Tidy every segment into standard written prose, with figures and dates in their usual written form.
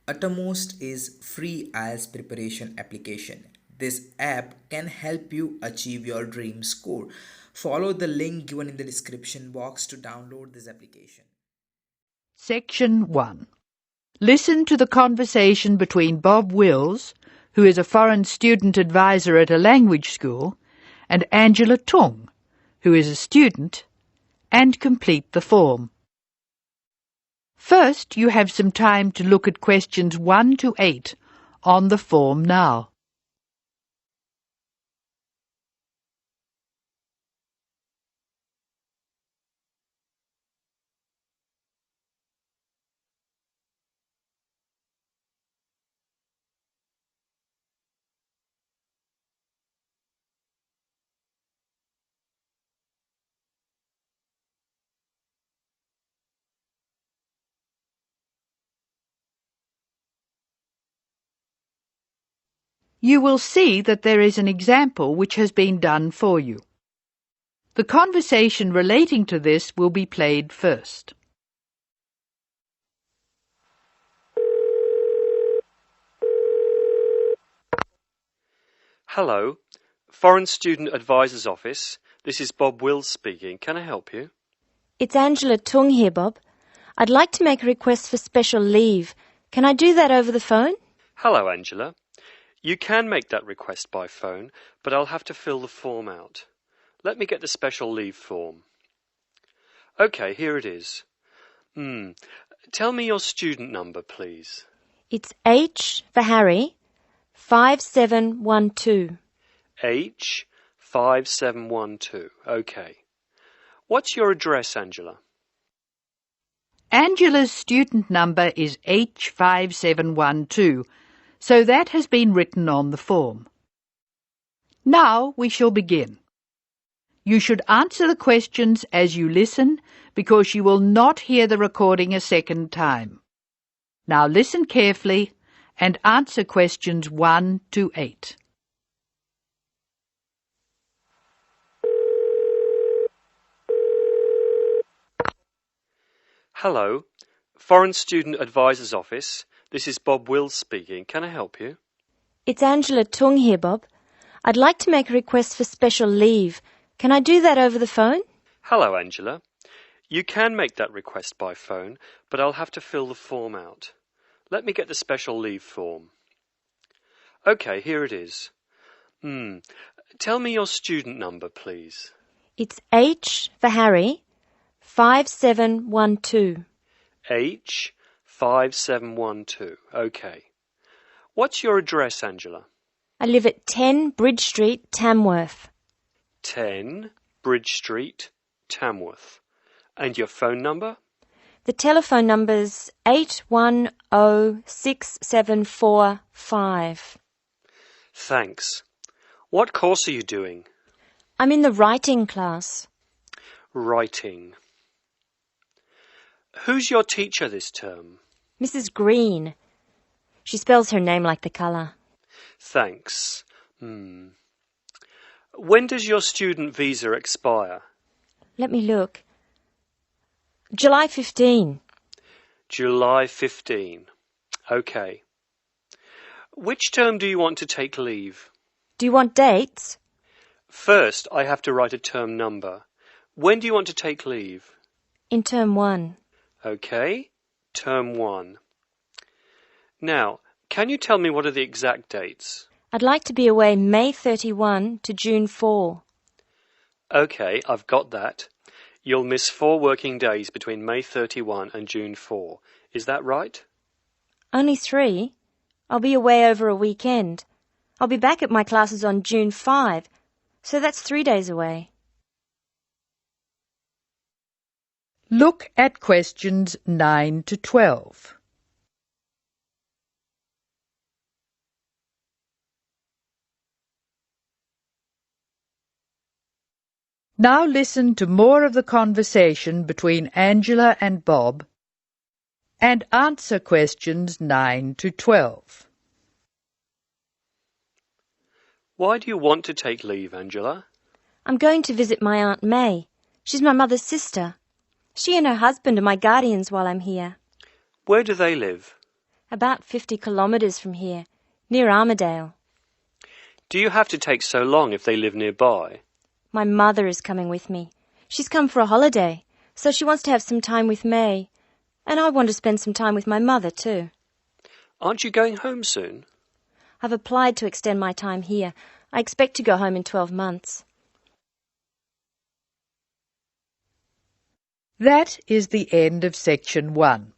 Uttermost is free IELTS preparation application. This app can help you achieve your dream score. Follow the link given in the description box to download this application. Section 1. Listen to the conversation between Bob Wills, who is a foreign student advisor at a language school, and Angela Tung, who is a student, and complete the form. First, you have some time to look at questions 1 to 8 on the form now. You will see that there is an example which has been done for you. The conversation relating to this will be played first. Hello, Foreign Student Advisor's Office. This is Bob Wills speaking. Can I help you? It's Angela Tung here, Bob. I'd like to make a request for special leave. Can I do that over the phone? Hello, Angela. You can make that request by phone, but I'll have to fill the form out. Let me get the special leave form. OK, here it is. Tell me your student number, please. It's H for Harry, 5712. H5712. OK. What's your address, Angela? Angela's student number is H5712, so that has been written on the form. Now we shall begin. You should answer the questions as you listen because you will not hear the recording a second time. Now listen carefully and answer questions 1 to 8. Hello, Foreign Student Advisor's Office. This is Bob Wills speaking. Can I help you? It's Angela Tung here, Bob. I'd like to make a request for special leave. Can I do that over the phone? Hello, Angela. You can make that request by phone, but I'll have to fill the form out. Let me get the special leave form. OK, here it is. Tell me your student number, please. It's H for Harry, 5712. H5712. OK. What's your address, Angela? I live at 10 Bridge Street, Tamworth. 10 Bridge Street, Tamworth. And your phone number? The telephone number's 8106745. Thanks. What course are you doing? I'm in the writing class. Writing. Who's your teacher this term? Mrs. Green. She spells her name like the colour. Thanks. When does your student visa expire? Let me look. July 15. July 15. OK. Which term do you want to take leave? Do you want dates? First, I have to write a term number. When do you want to take leave? In term 1. OK. Term 1. Now, can you tell me what are the exact dates? I'd like to be away May 31 to June 4. OK, I've got that. You'll miss 4 working days between May 31 and June 4. Is that right? Only 3. I'll be away over a weekend. I'll be back at my classes on June 5, so that's 3 days away. Look at questions 9 to 12. Now listen to more of the conversation between Angela and Bob and answer questions 9 to 12. Why do you want to take leave, Angela? I'm going to visit my Aunt May. She's my mother's sister. She and her husband are my guardians while I'm here. Where do they live? About 50 kilometres from here, near Armadale. Do you have to take so long if they live nearby? My mother is coming with me. She's come for a holiday, so she wants to have some time with May. And I want to spend some time with my mother too. Aren't you going home soon? I've applied to extend my time here. I expect to go home in 12 months. That is the end of section 1.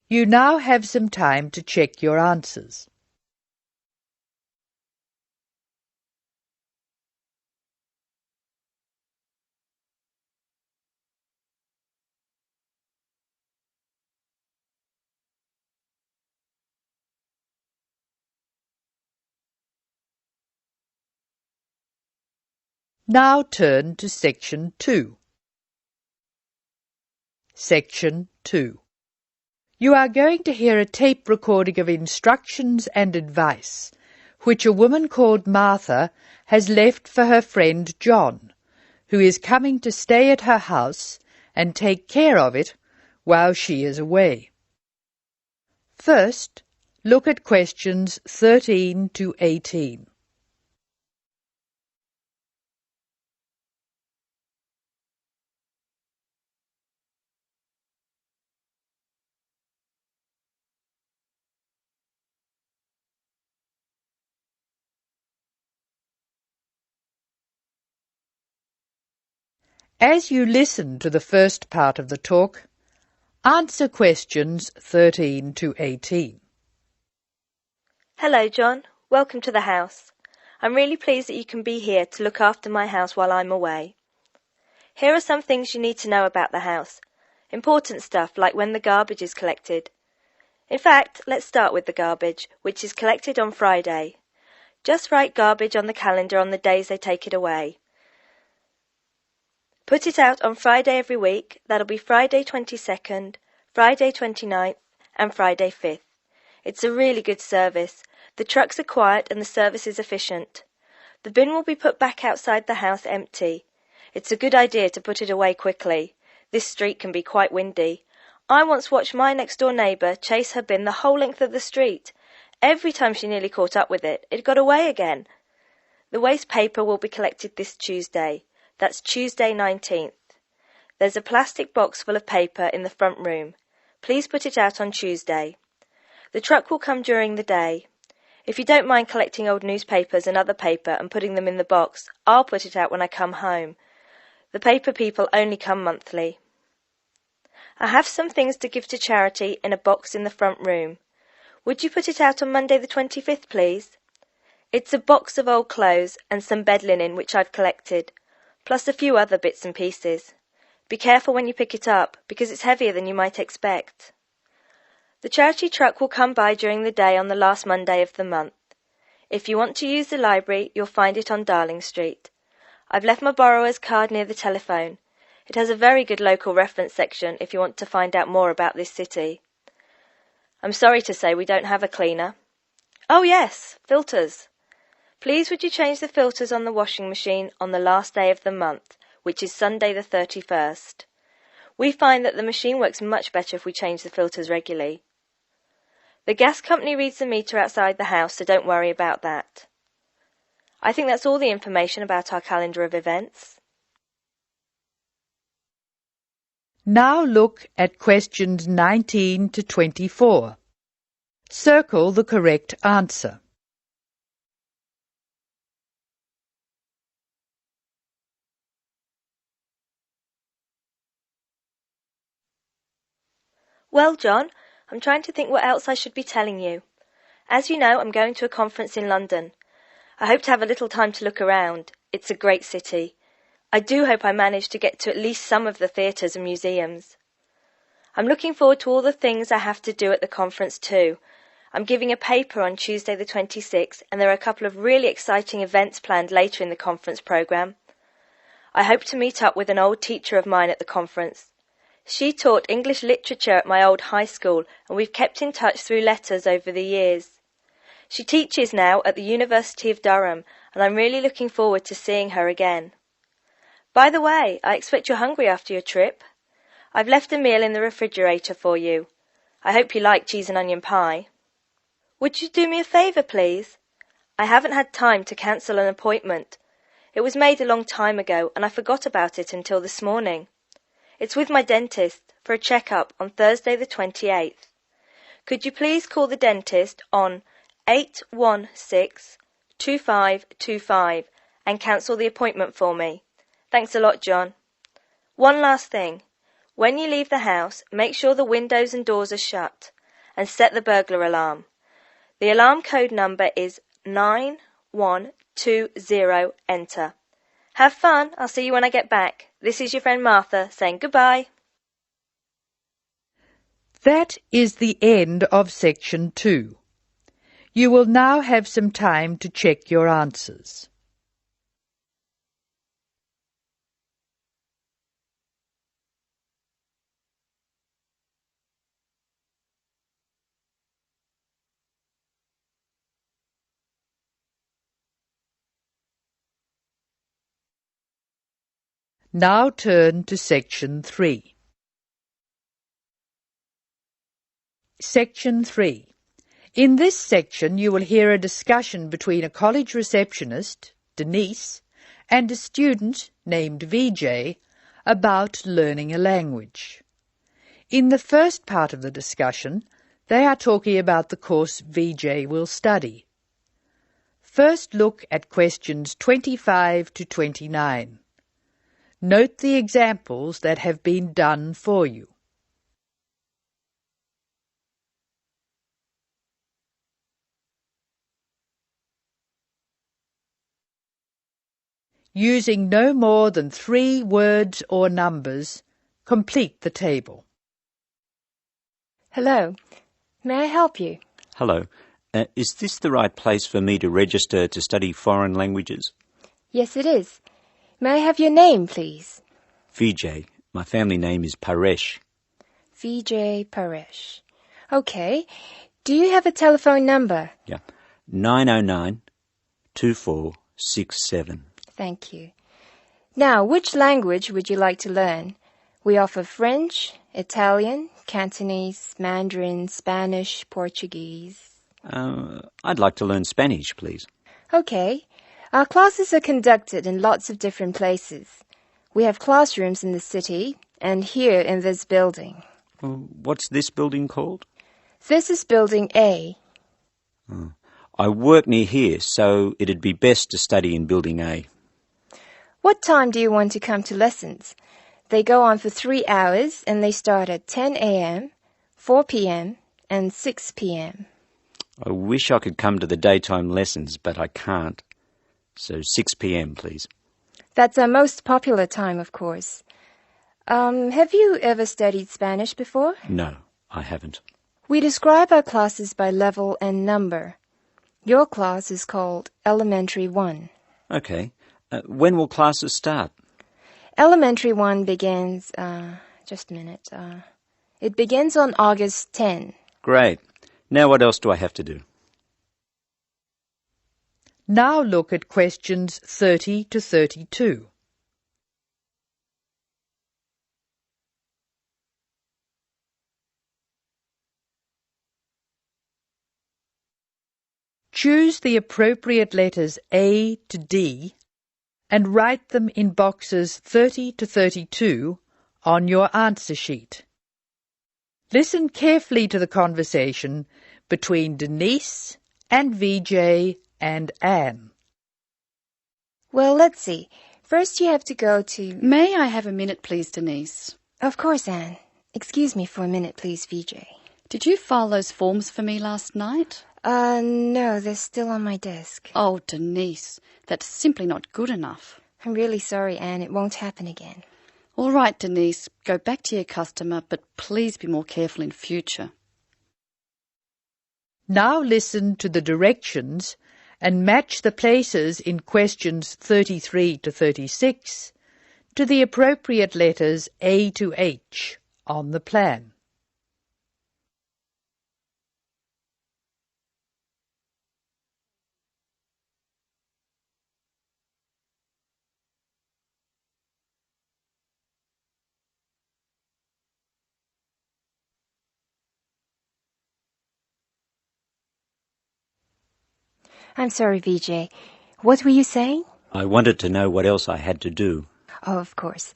You now have some time to check your answers. Now turn to section 2. Section 2. You are going to hear a tape recording of instructions and advice which a woman called Martha has left for her friend John, who is coming to stay at her house and take care of it while she is away. First, look at questions 13 to 18. As you listen to the first part of the talk, answer questions 13 to 18. Hello, John. Welcome to the house. I'm really pleased that you can be here to look after my house while I'm away. Here are some things you need to know about the house. Important stuff like when the garbage is collected. In fact, let's start with the garbage, which is collected on Friday. Just write garbage on the calendar on the days they take it away. Put it out on Friday every week. That'll be Friday 22nd, Friday 29th, and Friday 5th. It's a really good service. The trucks are quiet and the service is efficient. The bin will be put back outside the house empty. It's a good idea to put it away quickly. This street can be quite windy. I once watched my next-door neighbour chase her bin the whole length of the street. Every time she nearly caught up with it, it got away again. The waste paper will be collected this Tuesday. That's Tuesday 19th. There's a plastic box full of paper in the front room. Please put it out on Tuesday. The truck will come during the day. If you don't mind collecting old newspapers and other paper and putting them in the box, I'll put it out when I come home. The paper people only come monthly. I have some things to give to charity in a box in the front room. Would you put it out on Monday the 25th, please? It's a box of old clothes and some bed linen which I've collected, plus a few other bits and pieces. Be careful when you pick it up, because it's heavier than you might expect. The charity truck will come by during the day on the last Monday of the month. If you want to use the library, you'll find it on Darling Street. I've left my borrower's card near the telephone. It has a very good local reference section if you want to find out more about this city. I'm sorry to say we don't have a cleaner. Oh yes, filters. Please would you change the filters on the washing machine on the last day of the month, which is Sunday the 31st. We find that the machine works much better if we change the filters regularly. The gas company reads the meter outside the house, so don't worry about that. I think that's all the information about our calendar of events. Now look at questions 19 to 24. Circle the correct answer. Well, John, I'm trying to think what else I should be telling you. As you know, I'm going to a conference in London. I hope to have a little time to look around. It's a great city. I do hope I manage to get to at least some of the theatres and museums. I'm looking forward to all the things I have to do at the conference too. I'm giving a paper on Tuesday the 26th, and there are a couple of really exciting events planned later in the conference programme. I hope to meet up with an old teacher of mine at the conference. She taught English literature at my old high school, and we've kept in touch through letters over the years. She teaches now at the University of Durham, and I'm really looking forward to seeing her again. By the way, I expect you're hungry after your trip. I've left a meal in the refrigerator for you. I hope you like cheese and onion pie. Would you do me a favour, please? I haven't had time to cancel an appointment. It was made a long time ago and I forgot about it until this morning. It's with my dentist for a check-up on Thursday the 28th. Could you please call the dentist on 816-2525 and cancel the appointment for me? Thanks a lot, John. One last thing. When you leave the house, make sure the windows and doors are shut and set the burglar alarm. The alarm code number is 9120, enter. Have fun. I'll see you when I get back. This is your friend Martha saying goodbye. That is the end of section 2. You will now have some time to check your answers. Now turn to section 3. Section 3. In this section you will hear a discussion between a college receptionist, Denise, and a student named VJ about learning a language. In the first part of the discussion, they are talking about the course VJ will study. First look at questions 25 to 29. Note the examples that have been done for you. Using no more than 3 words or numbers, complete the table. Hello. May I help you? Hello. Is this the right place for me to register to study foreign languages? Yes, it is. May I have your name, please? Vijay. My family name is Paresh. VJ Paresh. Okay. Do you have a telephone number? Yeah. 909-2467. Thank you. Now, which language would you like to learn? We offer French, Italian, Cantonese, Mandarin, Spanish, Portuguese. I'd like to learn Spanish, please. Okay. Our classes are conducted in lots of different places. We have classrooms in the city and here in this building. What's this building called? This is Building A. I work near here, so it'd be best to study in Building A. What time do you want to come to lessons? They go on for 3 hours and they start at 10 a.m., 4 p.m., and 6 p.m. I wish I could come to the daytime lessons, but I can't. So 6 p.m, please. That's our most popular time, of course. Have you ever studied Spanish before? No, I haven't. We describe our classes by level and number. Your class is called Elementary 1. Okay. When will classes start? Elementary 1 begins, just a minute. It begins on August 10. Great. Now what else do I have to do? Now look at questions 30 to 32. Choose the appropriate letters A to D and write them in boxes 30 to 32 on your answer sheet. Listen carefully to the conversation between Denise and VJ and Anne. Well, let's see. First you have to go to... May I have a minute, please, Denise? Of course, Anne. Excuse me for a minute, please, VJ. Did you file those forms for me last night? No, they're still on my desk. Oh, Denise, that's simply not good enough. I'm really sorry, Anne. It won't happen again. All right, Denise, go back to your customer, but please be more careful in future. Now listen to the directions and match the places in questions 33 to 36 to the appropriate letters A to H on the plan. I'm sorry, Vijay. What were you saying? I wanted to know what else I had to do. Oh, of course.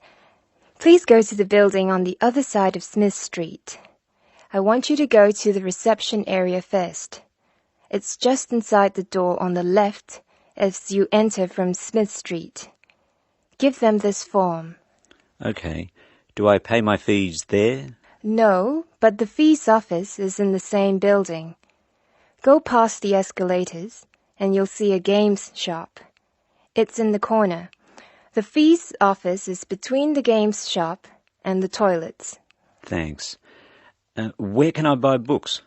Please go to the building on the other side of Smith Street. I want you to go to the reception area first. It's just inside the door on the left as you enter from Smith Street. Give them this form. Okay. Do I pay my fees there? No, but the fees office is in the same building. Go past the escalators and you'll see a games shop. It's in the corner. The fees office is between the games shop and the toilets. Thanks. Where can I buy books?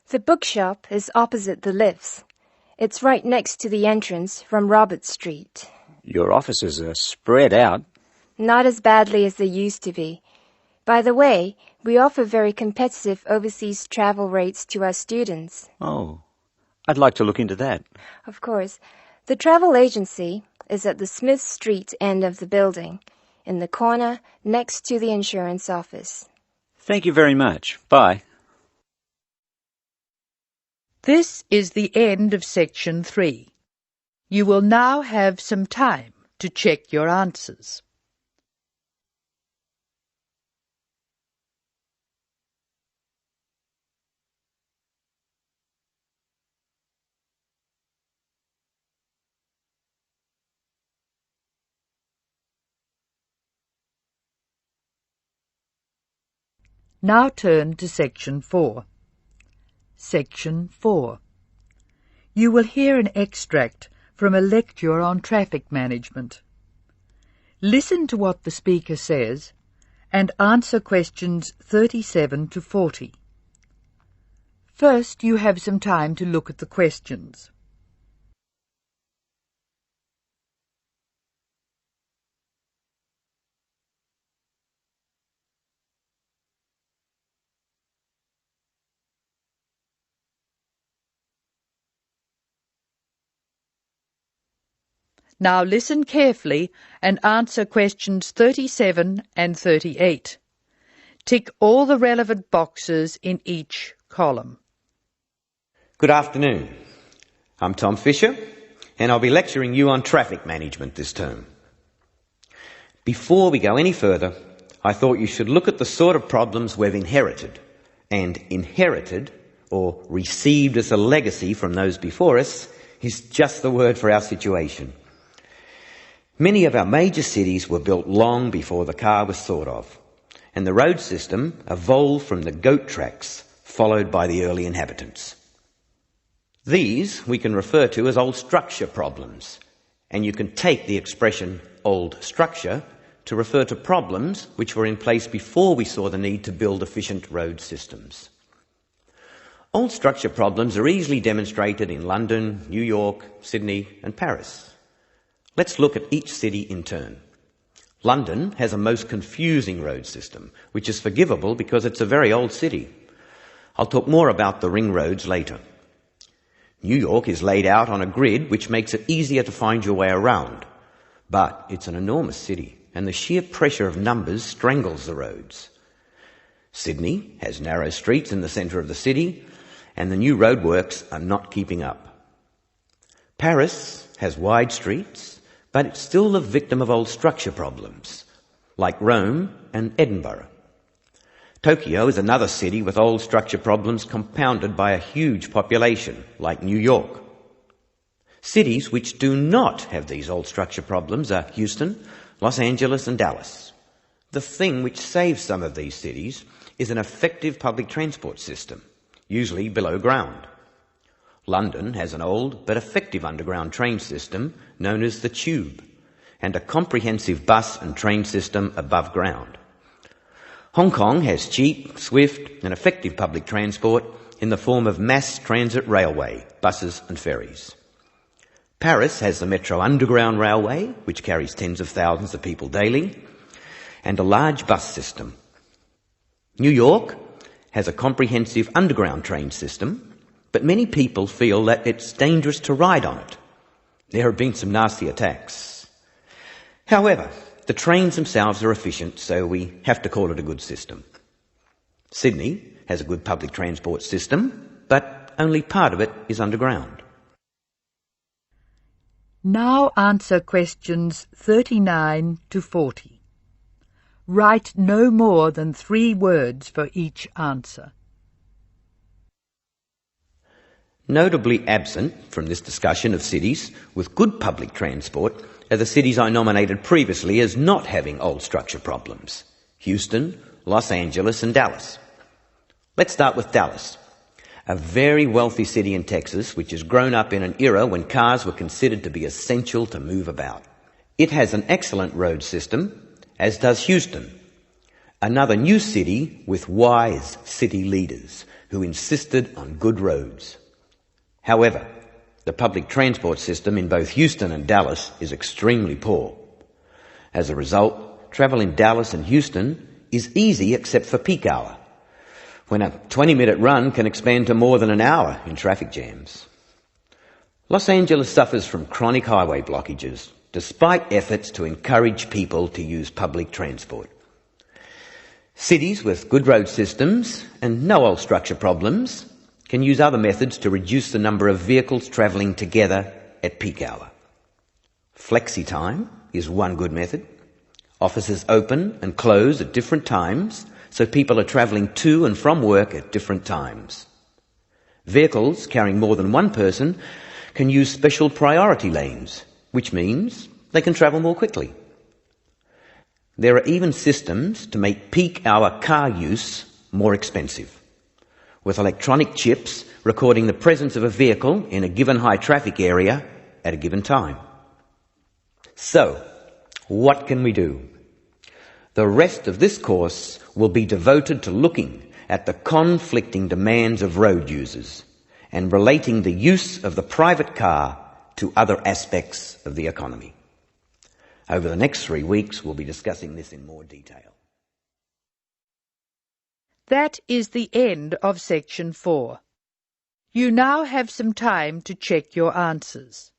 The bookshop is opposite the lifts. It's right next to the entrance from Robert Street. Your offices are spread out. Not as badly as they used to be. By the way, we offer very competitive overseas travel rates to our students. Oh, I'd like to look into that. Of course. The travel agency is at the Smith Street end of the building, in the corner next to the insurance office. Thank you very much. Bye. This is the end of section 3. You will now have some time to check your answers. Now turn to section 4. Section 4. You will hear an extract from a lecture on traffic management. Listen to what the speaker says and answer questions 37 to 40. First, you have some time to look at the questions. Now listen carefully and answer questions 37 and 38. Tick all the relevant boxes in each column. Good afternoon. I'm Tom Fisher, and I'll be lecturing you on traffic management this term. Before we go any further, I thought you should look at the sort of problems we've inherited. And inherited, or received as a legacy from those before us, is just the word for our situation. Many of our major cities were built long before the car was thought of, and the road system evolved from the goat tracks followed by the early inhabitants. These we can refer to as old structure problems, and you can take the expression old structure to refer to problems which were in place before we saw the need to build efficient road systems. Old structure problems are easily demonstrated in London, New York, Sydney and Paris. Let's look at each city in turn. London has a most confusing road system, which is forgivable because it's a very old city. I'll talk more about the ring roads later. New York is laid out on a grid which makes it easier to find your way around. But it's an enormous city, and the sheer pressure of numbers strangles the roads. Sydney has narrow streets in the centre of the city, and the new roadworks are not keeping up. Paris has wide streets, but it's still the victim of old structure problems, like Rome and Edinburgh. Tokyo is another city with old structure problems compounded by a huge population, like New York. Cities which do not have these old structure problems are Houston, Los Angeles and Dallas. The thing which saves some of these cities is an effective public transport system, usually below ground. London has an old but effective underground train system known as the Tube, and a comprehensive bus and train system above ground. Hong Kong has cheap, swift and effective public transport in the form of mass transit railway, buses and ferries. Paris has the Metro Underground Railway, which carries tens of thousands of people daily, and a large bus system. New York has a comprehensive underground train system, but many people feel that it's dangerous to ride on it. There have been some nasty attacks. However, the trains themselves are efficient, so we have to call it a good system. Sydney has a good public transport system, but only part of it is underground. Now answer questions 39 to 40. Write no more than 3 words for each answer. Notably absent from this discussion of cities with good public transport are the cities I nominated previously as not having old structure problems: Houston, Los Angeles and Dallas. Let's start with Dallas, a very wealthy city in Texas which has grown up in an era when cars were considered to be essential to move about. It has an excellent road system, as does Houston, another new city with wise city leaders who insisted on good roads. However, the public transport system in both Houston and Dallas is extremely poor. As a result, travel in Dallas and Houston is easy except for peak hour, when a 20-minute run can expand to more than an hour in traffic jams. Los Angeles suffers from chronic highway blockages, despite efforts to encourage people to use public transport. Cities with good road systems and no old structure problems can use other methods to reduce the number of vehicles travelling together at peak hour. Flexi time is one good method. Offices open and close at different times, so people are travelling to and from work at different times. Vehicles carrying more than one person can use special priority lanes, which means they can travel more quickly. There are even systems to make peak hour car use more expensive, with electronic chips recording the presence of a vehicle in a given high traffic area at a given time. So, what can we do? The rest of this course will be devoted to looking at the conflicting demands of road users and relating the use of the private car to other aspects of the economy. Over the next 3 weeks, we'll be discussing this in more detail. That is the end of section 4. You now have some time to check your answers.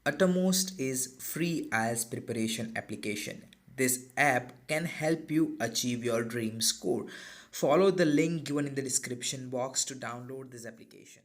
Uttermost is free IELTS preparation application. This app can help you achieve your dream score. Follow the link given in the description box to download this application.